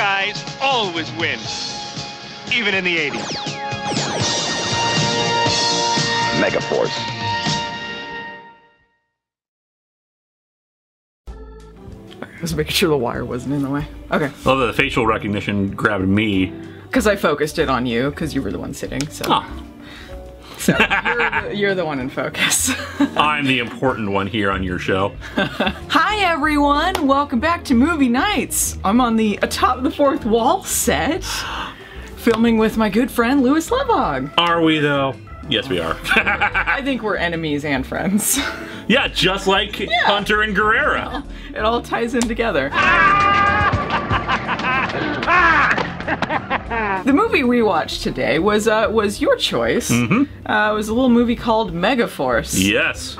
guys always win. Even in the 80s. Megaforce. Just making sure the wire wasn't in the way. Okay. Well, the facial recognition grabbed me. Because I focused it on you, because you were the one sitting, so. Oh. So, you're the one in focus. I'm the important one here on your show. Hi everyone, welcome back to Movie Nights. I'm on the atop the fourth wall set, filming with my good friend Louis Levog. Are we though? Yes, we are. I think we're enemies and friends. Yeah, just like Hunter and Guerrera. It all ties in together. The movie we watched today was your choice. Mm-hmm. It was a little movie called Megaforce. Yes.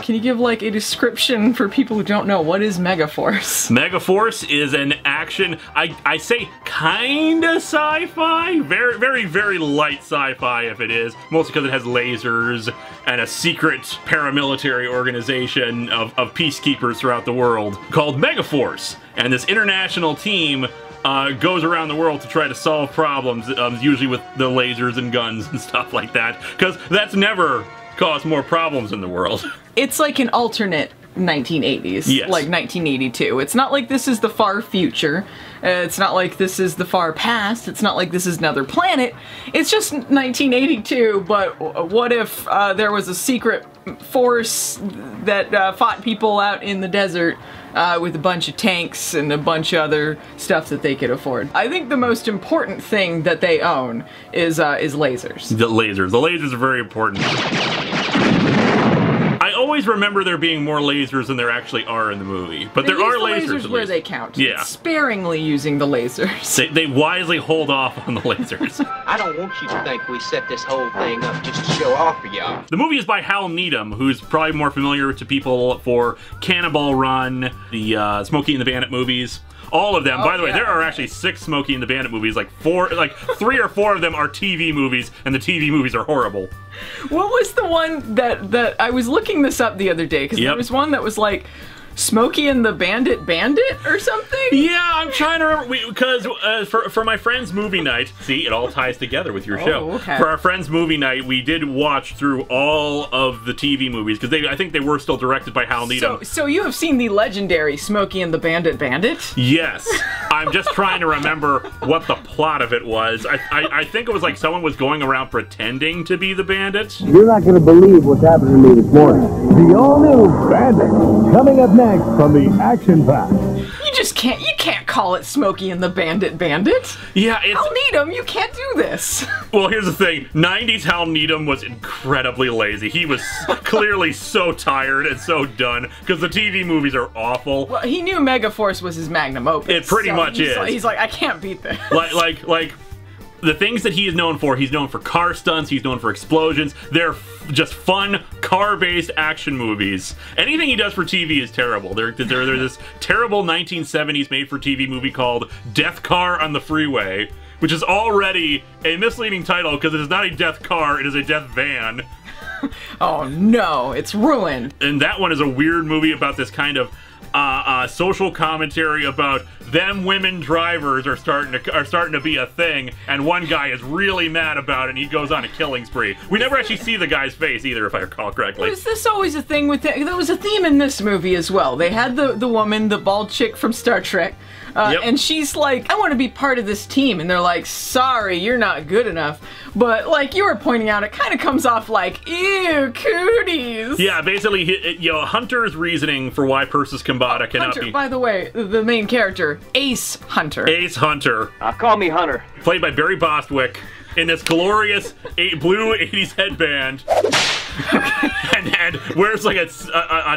Can you give like a description for people who don't know what is Megaforce? Megaforce is an action, I say kinda sci-fi, very light sci-fi if it is, mostly because it has lasers and a secret paramilitary organization of peacekeepers throughout the world called Megaforce. And this international team goes around the world to try to solve problems, usually with the lasers and guns and stuff like that, because that's never caused more problems in the world. It's like an alternate 1980s, yes. Like 1982. It's not like this is the far future. It's not like this is the far past. It's not like this is another planet. It's just 1982, but what if there was a secret force that fought people out in the desert with a bunch of tanks and a bunch of other stuff that they could afford. I think the most important thing that they own is lasers. The lasers are very important. I always remember there being more lasers than there actually are in the movie, but there are lasers where they count. Yeah. Sparingly using the lasers. They wisely hold off on the lasers. I don't want you to think we set this whole thing up just to show off for y'all. The movie is by Hal Needham, who's probably more familiar to people for Cannonball Run, the Smokey and the Bandit movies. All of them. By the way, there are actually 6 Smokey and the Bandit movies. Like 3 or 4 of them are TV movies, and the TV movies are horrible. What was the one that I was looking this up the other day, because there was one that was like Smokey and the Bandit or something? Yeah, I'm trying to remember, because for my friend's movie night, see, it all ties together with your show. Okay. For our friend's movie night, we did watch through all of the TV movies, because I think they were still directed by Hal Needham. So you have seen the legendary Smokey and the Bandit? Yes. I'm just trying to remember what the plot of it was. I think it was like someone was going around pretending to be the bandit. You're not going to believe what's happened to me this morning. The all-new Bandit, coming up next from the Action Pack. You can't call it Smokey and the Bandit. Yeah, it's... Hal Needham, you can't do this. Well, here's the thing. 90s Hal Needham was incredibly lazy. He was clearly so tired and so done, because the TV movies are awful. Well, he knew Megaforce was his magnum opus. It pretty much is. He's like, I can't beat this. Like, the things that he is known for, he's known for car stunts, he's known for explosions. They're just fun, car-based action movies. Anything he does for TV is terrible. There's this terrible 1970s made-for-TV movie called Death Car on the Freeway, which is already a misleading title because it is not a death car, it is a death van. Oh no, it's ruined. And that one is a weird movie about this kind of social commentary about them women drivers are starting to be a thing, and one guy is really mad about it, and he goes on a killing spree. We never actually see the guy's face either, if I recall correctly. Was this always a thing with there was a theme in this movie as well. They had the woman, the bald chick from Star Trek, and she's like, I want to be part of this team, and they're like, sorry, you're not good enough. But like you were pointing out, it kind of comes off like, ew, cooties. Yeah, basically, Hunter's reasoning for why Persis Kambata cannot Hunter, be... by the way, the main character, Ace Hunter. Ace Hunter. Call me Hunter. Played by Barry Bostwick in this glorious blue 80s headband. and wears like a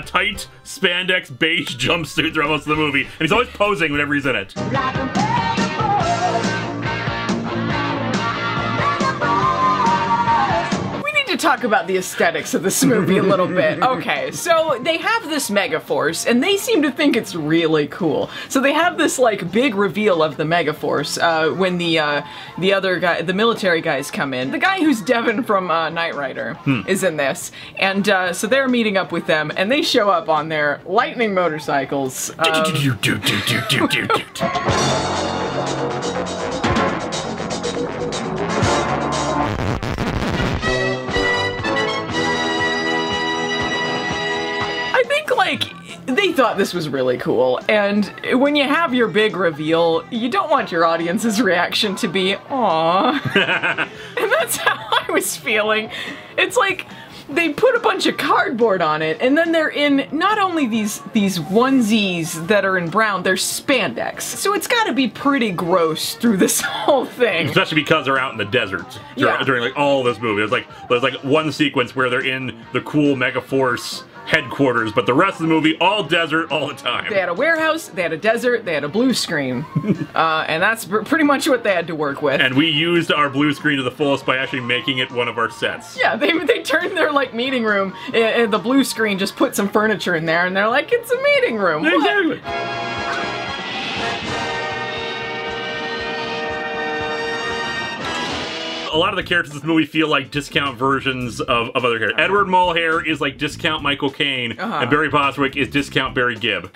tight spandex beige jumpsuit throughout most of the movie. And he's always posing whenever he's in it. talk about the aesthetics of this movie a little bit. Okay, so they have this Megaforce, and they seem to think it's really cool. So they have this, like, big reveal of the Megaforce when the other guy, the military guys come in. The guy who's Devin from Knight Rider is in this. And so they're meeting up with them, and they show up on their lightning motorcycles. They thought this was really cool, and when you have your big reveal, you don't want your audience's reaction to be, "Aww." And that's how I was feeling. It's like, they put a bunch of cardboard on it, and then they're in not only these onesies that are in brown, they're spandex. So it's gotta be pretty gross through this whole thing. Especially because they're out in the desert during like all this movie. There's like one sequence where they're in the cool Megaforce headquarters, but the rest of the movie, all desert all the time. They had a warehouse, they had a desert, they had a blue screen. And that's pretty much what they had to work with. And we used our blue screen to the fullest by actually making it one of our sets. Yeah, they turned their, like, meeting room, the blue screen, just put some furniture in there, and they're like, it's a meeting room. Exactly. What? A lot of the characters in this movie feel like discount versions of other characters. Edward Mulhare is like discount Michael Caine, and Barry Bostwick is discount Barry Gibb.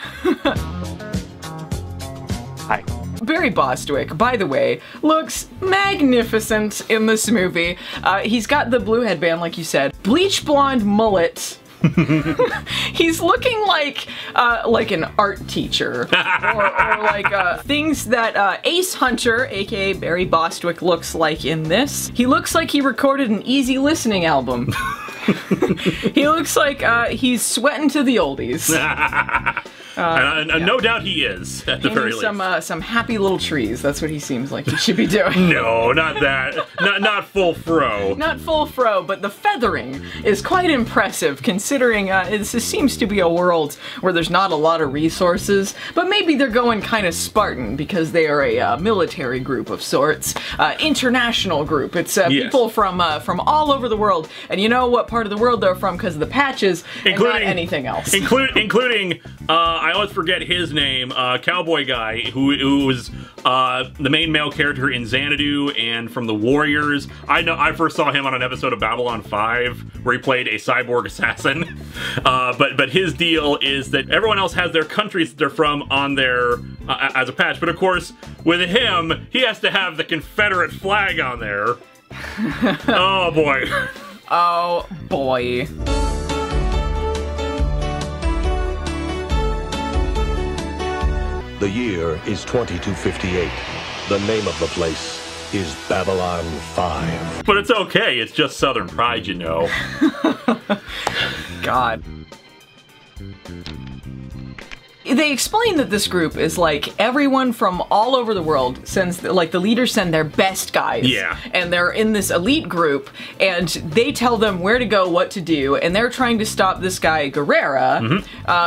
Hi. Barry Bostwick, by the way, looks magnificent in this movie. He's got the blue headband, like you said, bleach blonde mullet. He's looking like an art teacher, or like things that Ace Hunter, aka Barry Bostwick, looks like in this. He looks like he recorded an easy listening album. He looks like he's sweating to the oldies. And no doubt he is, at the very least. Some happy little trees. That's what he seems like he should be doing. No, not that. Not full fro. Not full fro, but the feathering is quite impressive, considering this seems to be a world where there's not a lot of resources, but maybe they're going kind of Spartan because they are a military group of sorts. International group. It's people from all over the world, and you know what part of the world they're from because of the patches, and not anything else. Including I always forget his name, cowboy guy who was the main male character in Xanadu and from The Warriors. I first saw him on an episode of Babylon 5 where he played a cyborg assassin. But his deal is that everyone else has their countries that they're from on their as a patch, but of course with him he has to have the Confederate flag on there. Oh boy. Oh boy. The year is 2258. The name of the place is Babylon 5. But it's okay, it's just Southern pride, you know. God. They explain that this group is like everyone from all over the world sends, like the leaders send their best guys. Yeah. And they're in this elite group and they tell them where to go, what to do, and they're trying to stop this guy, Guerrera,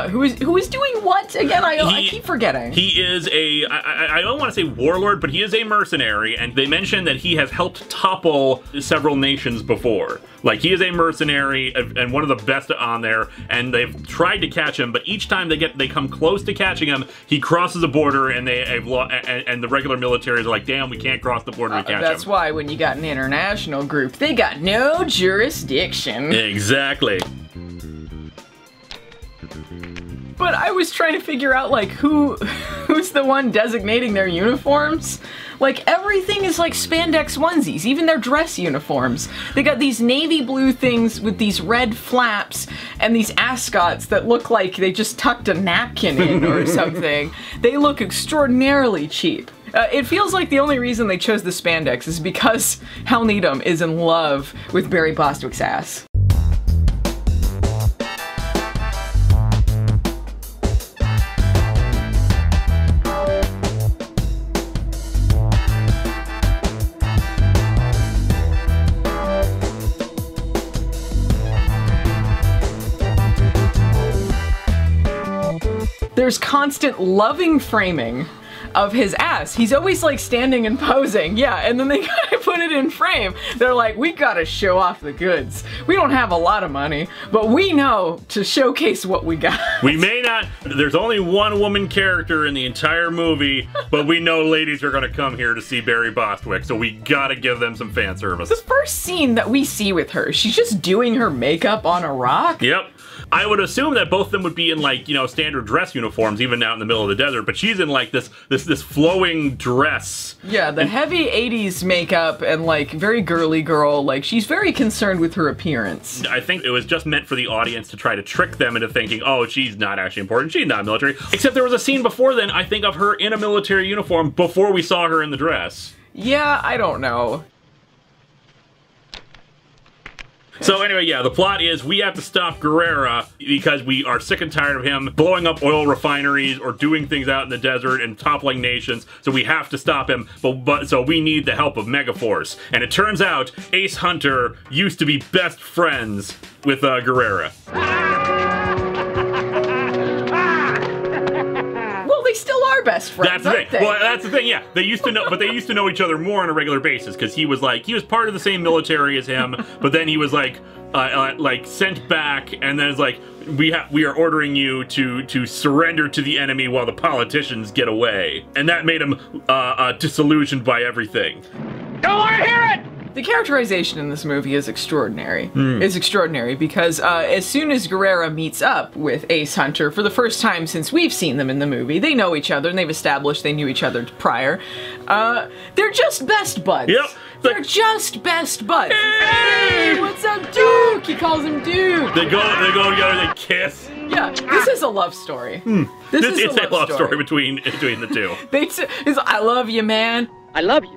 who is doing what again? I keep forgetting. He is I don't want to say warlord, but he is a mercenary, and they mention that he has helped topple several nations before. Like, he is a mercenary and one of the best on there, and they've tried to catch him, but each time they come close to catching him, he crosses the border, and and the regular militaries are like, damn, we can't cross the border to catch him. That's why when you got an international group, they got no jurisdiction. Exactly. But I was trying to figure out, like, who's the one designating their uniforms? Like, everything is like spandex onesies, even their dress uniforms. They got these navy blue things with these red flaps and these ascots that look like they just tucked a napkin in or something. They look extraordinarily cheap. It feels like the only reason they chose the spandex is because Hal Needham is in love with Barry Bostwick's ass. There's constant loving framing of his ass. He's always like standing and posing, yeah, and then they gotta put it in frame. They're like, we gotta show off the goods. We don't have a lot of money, but we know to showcase what we got. We may not, there's only one woman character in the entire movie, but we know ladies are gonna come here to see Barry Bostwick, so we gotta give them some fan service. The first scene that we see with her, she's just doing her makeup on a rock. Yep. I would assume that both of them would be in like, you know, standard dress uniforms, even out in the middle of the desert, but she's in like this flowing dress. Yeah, the heavy 80s makeup and like very girly girl, like she's very concerned with her appearance. I think it was just meant for the audience to try to trick them into thinking, oh, she's not actually important, she's not military. Except there was a scene before then, I think, of her in a military uniform before we saw her in the dress. Yeah, I don't know. So anyway, yeah, the plot is we have to stop Guerrera because we are sick and tired of him blowing up oil refineries or doing things out in the desert and toppling nations, so we have to stop him, but so we need the help of Megaforce. And it turns out Ace Hunter used to be best friends with Guerrera. They still are best friends. That's the thing. Well, that's the thing. Yeah, they used to know, but they used to know each other more on a regular basis because he was part of the same military as him, but then he was like sent back, and then it's like we are ordering you to surrender to the enemy while the politicians get away, and that made him disillusioned by everything. Don't want to hear it! The characterization in this movie is extraordinary. It's extraordinary because as soon as Guerrera meets up with Ace Hunter for the first time since we've seen them in the movie, they know each other and they've established they knew each other prior. They're just best buds. Yep. They're just best buds. Hey, what's up, Duke? He calls him Duke. They go together, they kiss. Yeah, this is a love story. This is a love story between the two. It's, I love you, man. I love you.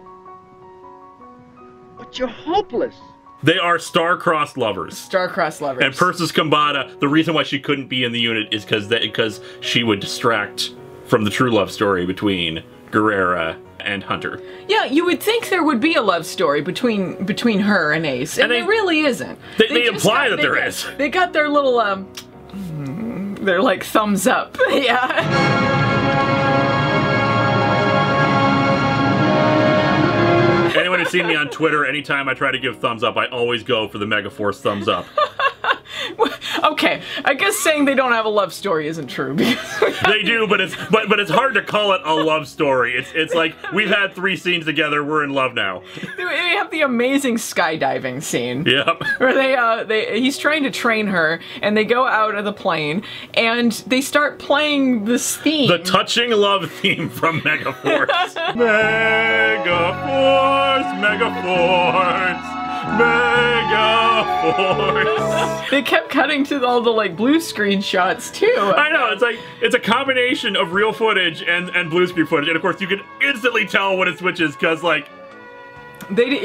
But you're hopeless. They are star-crossed lovers. Star-crossed lovers. And Persis Kambata, the reason why she couldn't be in the unit is because she would distract from the true love story between Guerrera and Hunter. Yeah, you would think there would be a love story between her and Ace, and there really isn't. They imply that there is. They got their little they're like thumbs up. Yeah. Anyone who's seen me on Twitter, anytime I try to give thumbs up, I always go for the Megaforce thumbs up. Okay, I guess saying they don't have a love story isn't true. They do, but it's hard to call it a love story. It's like we've had 3 scenes together, we're in love now. They have the amazing skydiving scene. Yep. Where he's trying to train her, and they go out of the plane, and they start playing this theme. The touching love theme from Megaforce. Megaforce, Megaforce. Megaforce. They kept cutting to all the like blue screen shots too. I know, it's a combination of real footage and blue screen footage, and of course you can instantly tell when it switches because like they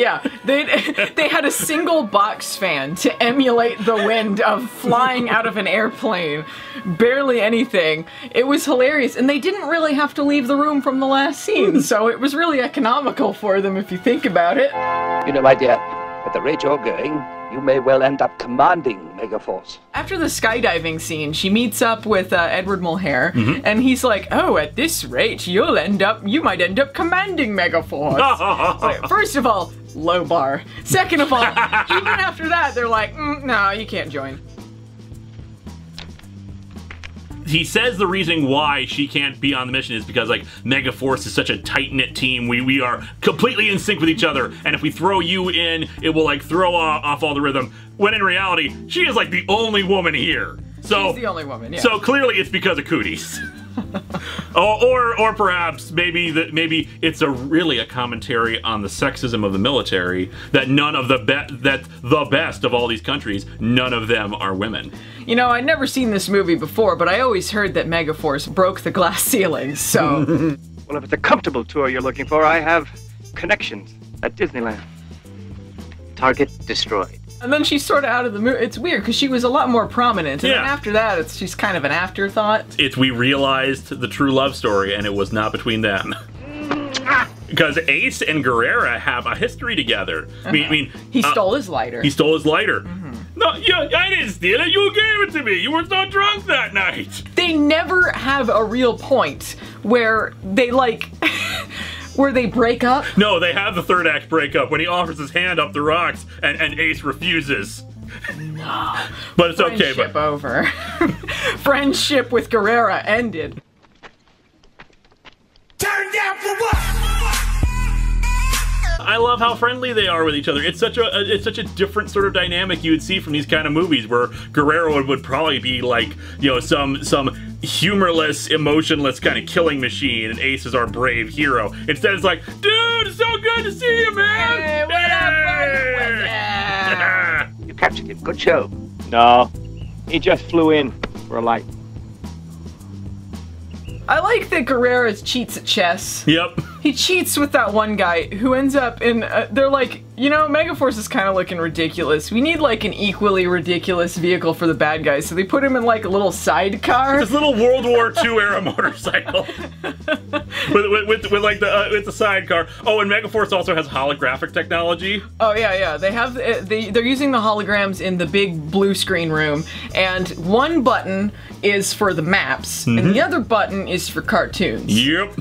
had a single box fan to emulate the wind of flying out of an airplane. Barely anything. It was hilarious, and they didn't really have to leave the room from the last scene, so it was really economical for them if you think about it. You know, my dear, at the rate you're going, you may well end up commanding Megaforce. After the skydiving scene, she meets up with Edward Mulhare, and he's like, oh, at this rate, you might end up commanding Megaforce. Like, first of all, low bar. Second of all, even after that, they're like, no, you can't join. He says the reason why she can't be on the mission is because, like, Megaforce is such a tight-knit team. We are completely in sync with each other, and if we throw you in, it will, like, throw off all the rhythm. When in reality, she is, like, the only woman here. So, she's the only woman, yeah. So clearly it's because of cooties. or perhaps maybe it's really a commentary on the sexism of the military, that none of the best of all these countries, none of them are women. You know, I'd never seen this movie before, but I always heard that Megaforce broke the glass ceiling, so... Well, if it's a comfortable tour you're looking for, I have connections at Disneyland. Target destroyed. And then she's sort of out of the movie. It's weird, because she was a lot more prominent, and then after that, she's kind of an afterthought. We realized the true love story, and it was not between them. Because Ace and Guerrera have a history together. I mean, he stole his lighter. He stole his lighter. No, yeah, I didn't steal it. You gave it to me. You were so drunk that night. They never have a real point where they like where they break up. No, they have the third act breakup when he offers his hand up the rocks and Ace refuses. No. But it's okay. Friendship over. Friendship with Guerrera ended. Turn down for what? I love how friendly they are with each other. It's such a different sort of dynamic you would see from these kind of movies where Guerrero would probably be like, you know, some humorless, emotionless kind of killing machine, and Ace is our brave hero. Instead, it's like, dude, it's so good to see you, man. Hey, what up, buddy? You captured him. Good show. No, he just flew in for a light. I like that Guerrera cheats at chess. Yep. He cheats with that one guy who ends up in, they're like, you know, Megaforce is kind of looking ridiculous. We need like an equally ridiculous vehicle for the bad guys. So they put him in like a little sidecar. This little World War II era motorcycle. with like the sidecar. Oh, and Megaforce also has holographic technology. Oh yeah. They have, they're using the holograms in the big blue screen room. And one button is for the maps. And the other button is for cartoons. Yep.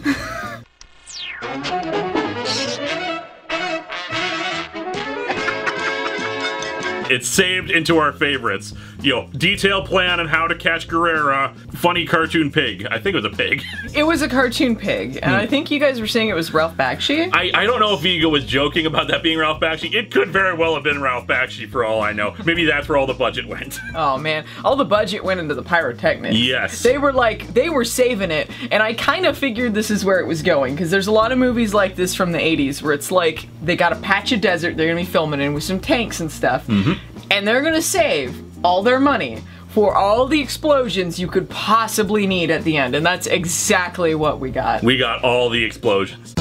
It's saved into our favorites. You know, detailed plan on how to catch Guerrera, funny cartoon pig. I think it was a pig. It was a cartoon pig, and I think you guys were saying it was Ralph Bakshi. I don't know if Vigo was joking about that being Ralph Bakshi. It could very well have been Ralph Bakshi for all I know. Maybe that's where all the budget went. Oh man, all the budget went into the pyrotechnics. Yes. They were saving it, and I kind of figured this is where it was going, because there's a lot of movies like this from the 80s where it's like, they got a patch of desert they're gonna be filming in with some tanks and stuff, and they're gonna save all their money for all the explosions you could possibly need at the end, and that's exactly what we got. We got all the explosions.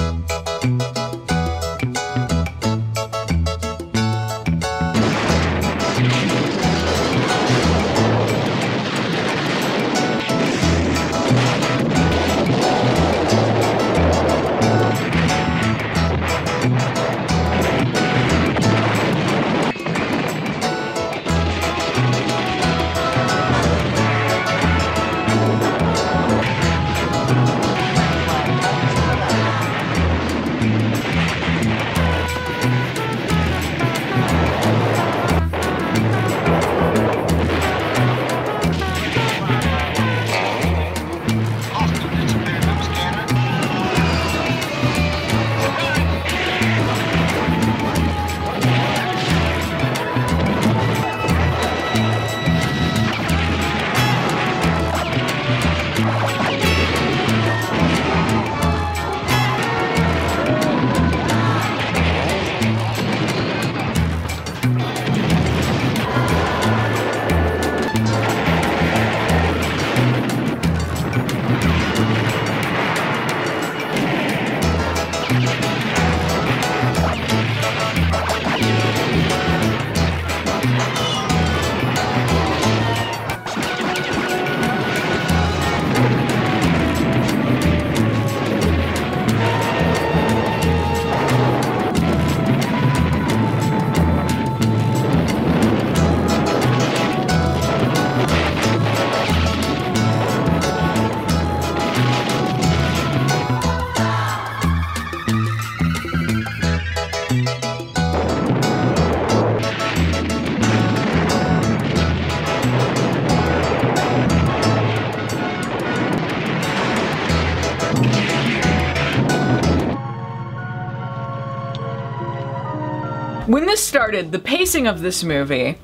When this started, the pacing of this movie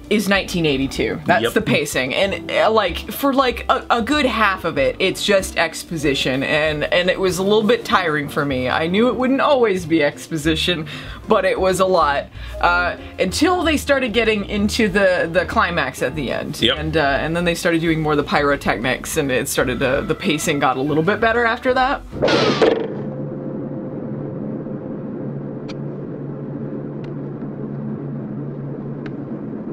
is 1982. That's the pacing, and like for like a good half of it, it's just exposition, and it was a little bit tiring for me. I knew it wouldn't always be exposition, but it was a lot until they started getting into the climax at the end, and then they started doing more of the pyrotechnics, and it started the pacing got a little bit better after that.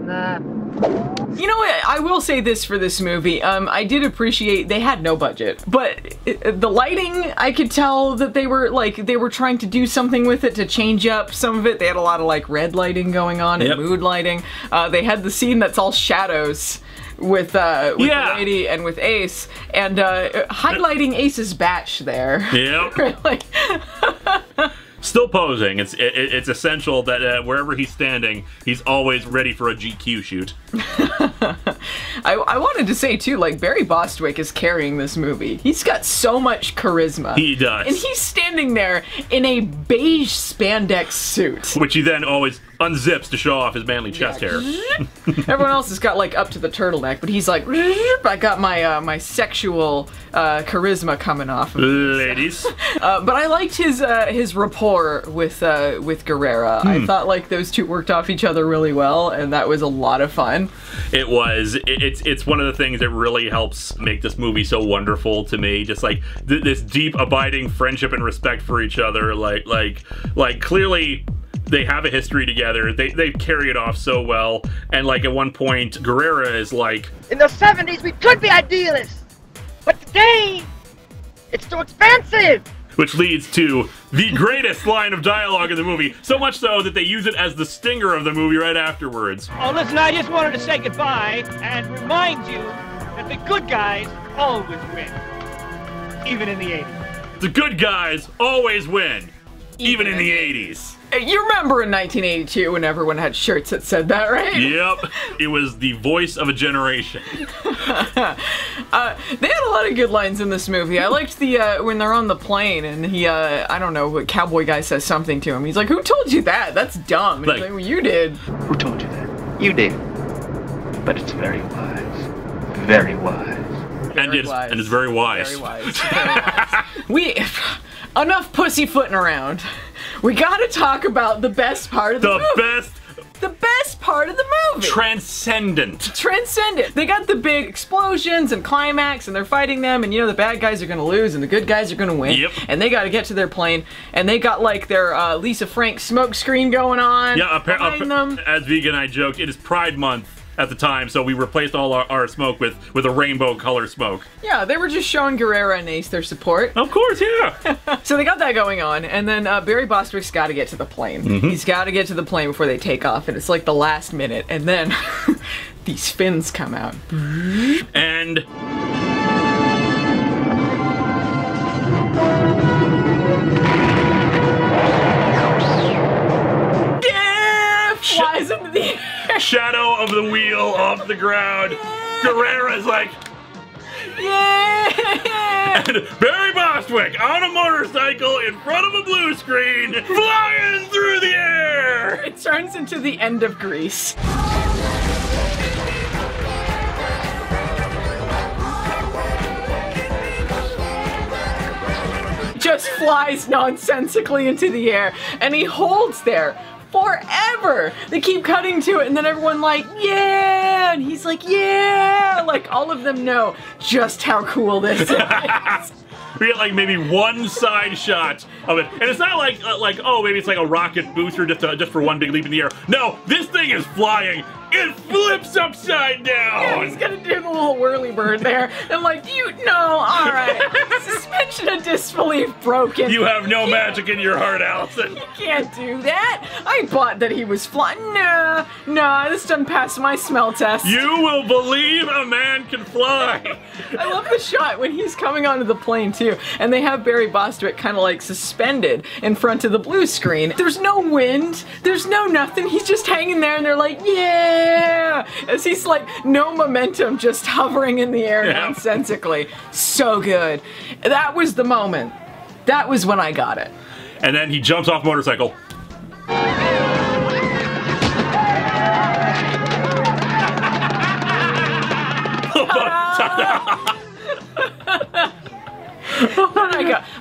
You know what? I will say this for this movie. I did appreciate they had no budget, but the lighting, I could tell that they were trying to do something with it to change up some of it. They had a lot of like red lighting going on and mood lighting. They had the scene that's all shadows with the lady and with Ace, and highlighting Ace's batch there. Yep. Like, still posing. It's essential that wherever he's standing, he's always ready for a GQ shoot. I wanted to say too, like, Barry Bostwick is carrying this movie. He's got so much charisma. He does. And he's standing there in a beige spandex suit. Which he then always unzips to show off his manly chest hair. Everyone else has got like up to the turtleneck, but he's like, I got my my sexual charisma coming off of Ladies. but I liked his rapport with Guerrera. I thought like those two worked off each other really well, and that was a lot of fun. It was. It's one of the things that really helps make this movie so wonderful to me. Just like this deep, abiding friendship and respect for each other. Like clearly they have a history together. They carry it off so well. And like at one point, Guerrera is like, in the 70s, we could be idealists, but today, it's too expensive. which leads to the greatest line of dialogue in the movie, so much so that they use it as the stinger of the movie right afterwards. Oh, listen, I just wanted to say goodbye and remind you that the good guys always win, even in the 80s. The good guys always win, even in the 80s. You remember in 1982 when everyone had shirts that said that, right? Yep. It was the voice of a generation. They had a lot of good lines in this movie. I liked the, when they're on the plane and he, I don't know, what cowboy guy says something to him. He's like, who told you that? That's dumb. And he's like, well, you did. Who told you that? You did. But it's very wise. Very wise. And it's very wise. Very wise. Very wise. Enough pussyfooting around. We gotta talk about the best part of the movie. The best part of the movie. Transcendent. Transcendent. They got the big explosions and climax and they're fighting them and you know the bad guys are gonna lose and the good guys are gonna win. Yep. And they gotta get to their plane and they got like their Lisa Frank smoke screen going on. Yeah, behind them. As Vegan and I joked, it is Pride Month at the time, so we replaced all our smoke with a rainbow color smoke. Yeah, they were just showing Guerrera and Ace their support. Of course, yeah. So they got that going on, and then Barry Bostwick's got to get to the plane. Mm-hmm. He's got to get to the plane before they take off, and it's like the last minute, and then these fins come out. And flies into the air. Shadow of the wheel off the ground. Guerrera's like, yeah! And Barry Bostwick on a motorcycle in front of a blue screen, flying through the air! It turns into the end of Grease. Just flies nonsensically into the air, and he holds there forever. They keep cutting to it and then everyone like, yeah, and he's like, yeah, like all of them know just how cool this is. We get like maybe one side shot of it, and it's not like oh, maybe it's like a rocket booster just for one big leap in the air. No, this thing is flying. It flips upside down. Yeah, he's gonna do the little whirly bird there. And like, all right. Suspension of disbelief broken. You have no magic in your heart, Allison. You can't do that. I bought that he was flying. Nah, this doesn't pass my smell test. You will believe a man can fly. I love the shot when he's coming onto the plane too, and they have Barry Bostwick kind of like suspended in front of the blue screen. There's no wind. There's no nothing. He's just hanging there, and they're like, yeah. As he's like, no momentum, just hovering in the air nonsensically. So good. That was the moment. That was when I got it. And then he jumps off motorcycle.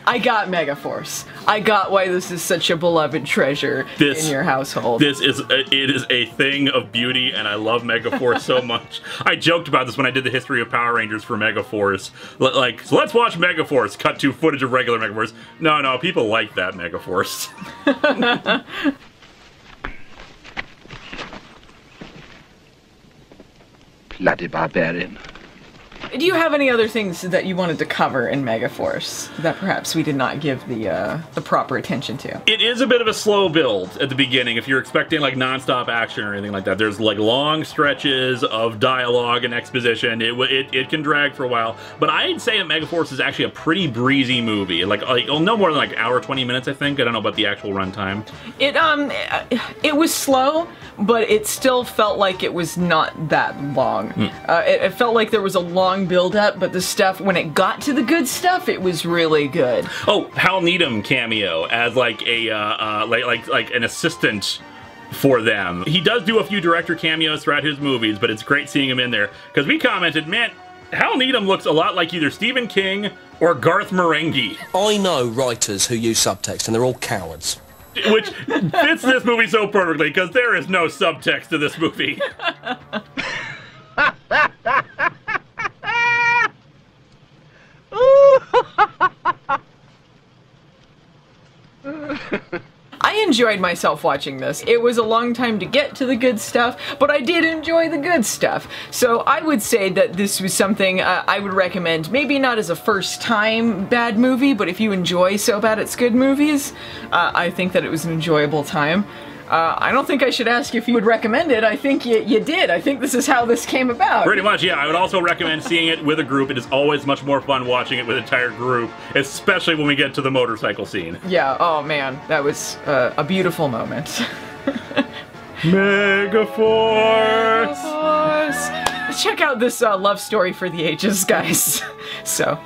I got Megaforce. I got why this is such a beloved treasure in your household. It is a thing of beauty, and I love Megaforce so much. I joked about this when I did the history of Power Rangers for Megaforce. Like, so let's watch Megaforce. Cut to footage of regular Megaforce. No, people like that Megaforce. Bloody barbarian. Do you have any other things that you wanted to cover in Megaforce that perhaps we did not give the proper attention to? It is a bit of a slow build at the beginning if you're expecting like non-stop action or anything like that. There's like long stretches of dialogue and exposition. It can drag for a while, but I'd say that Megaforce is actually a pretty breezy movie. Like no more than like hour 20 minutes, I think. I don't know about the actual runtime. It was slow, but it still felt like it was not that long. It felt like there was a long build-up, but the stuff, when it got to the good stuff, it was really good. Oh, Hal Needham cameo as like a like an assistant for them. He does do a few director cameos throughout his movies, but it's great seeing him in there because we commented, man, Hal Needham looks a lot like either Stephen King or Garth Marenghi. I know writers who use subtext, and they're all cowards. Which fits this movie so perfectly because there is no subtext to this movie. I enjoyed myself watching this. It was a long time to get to the good stuff, but I did enjoy the good stuff. So I would say that this was something I would recommend, maybe not as a first-time bad movie, but if you enjoy So Bad It's Good movies, I think that it was an enjoyable time. I don't think I should ask if you would recommend it. I think you did. I think this is how this came about. Pretty much, yeah. I would also recommend seeing it with a group. It is always much more fun watching it with an entire group, especially when we get to the motorcycle scene. Yeah, oh man, that was a beautiful moment. Megaforce! Megaforce! Check out this love story for the ages, guys. So...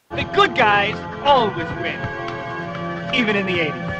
The good guys always win, even in the 80s.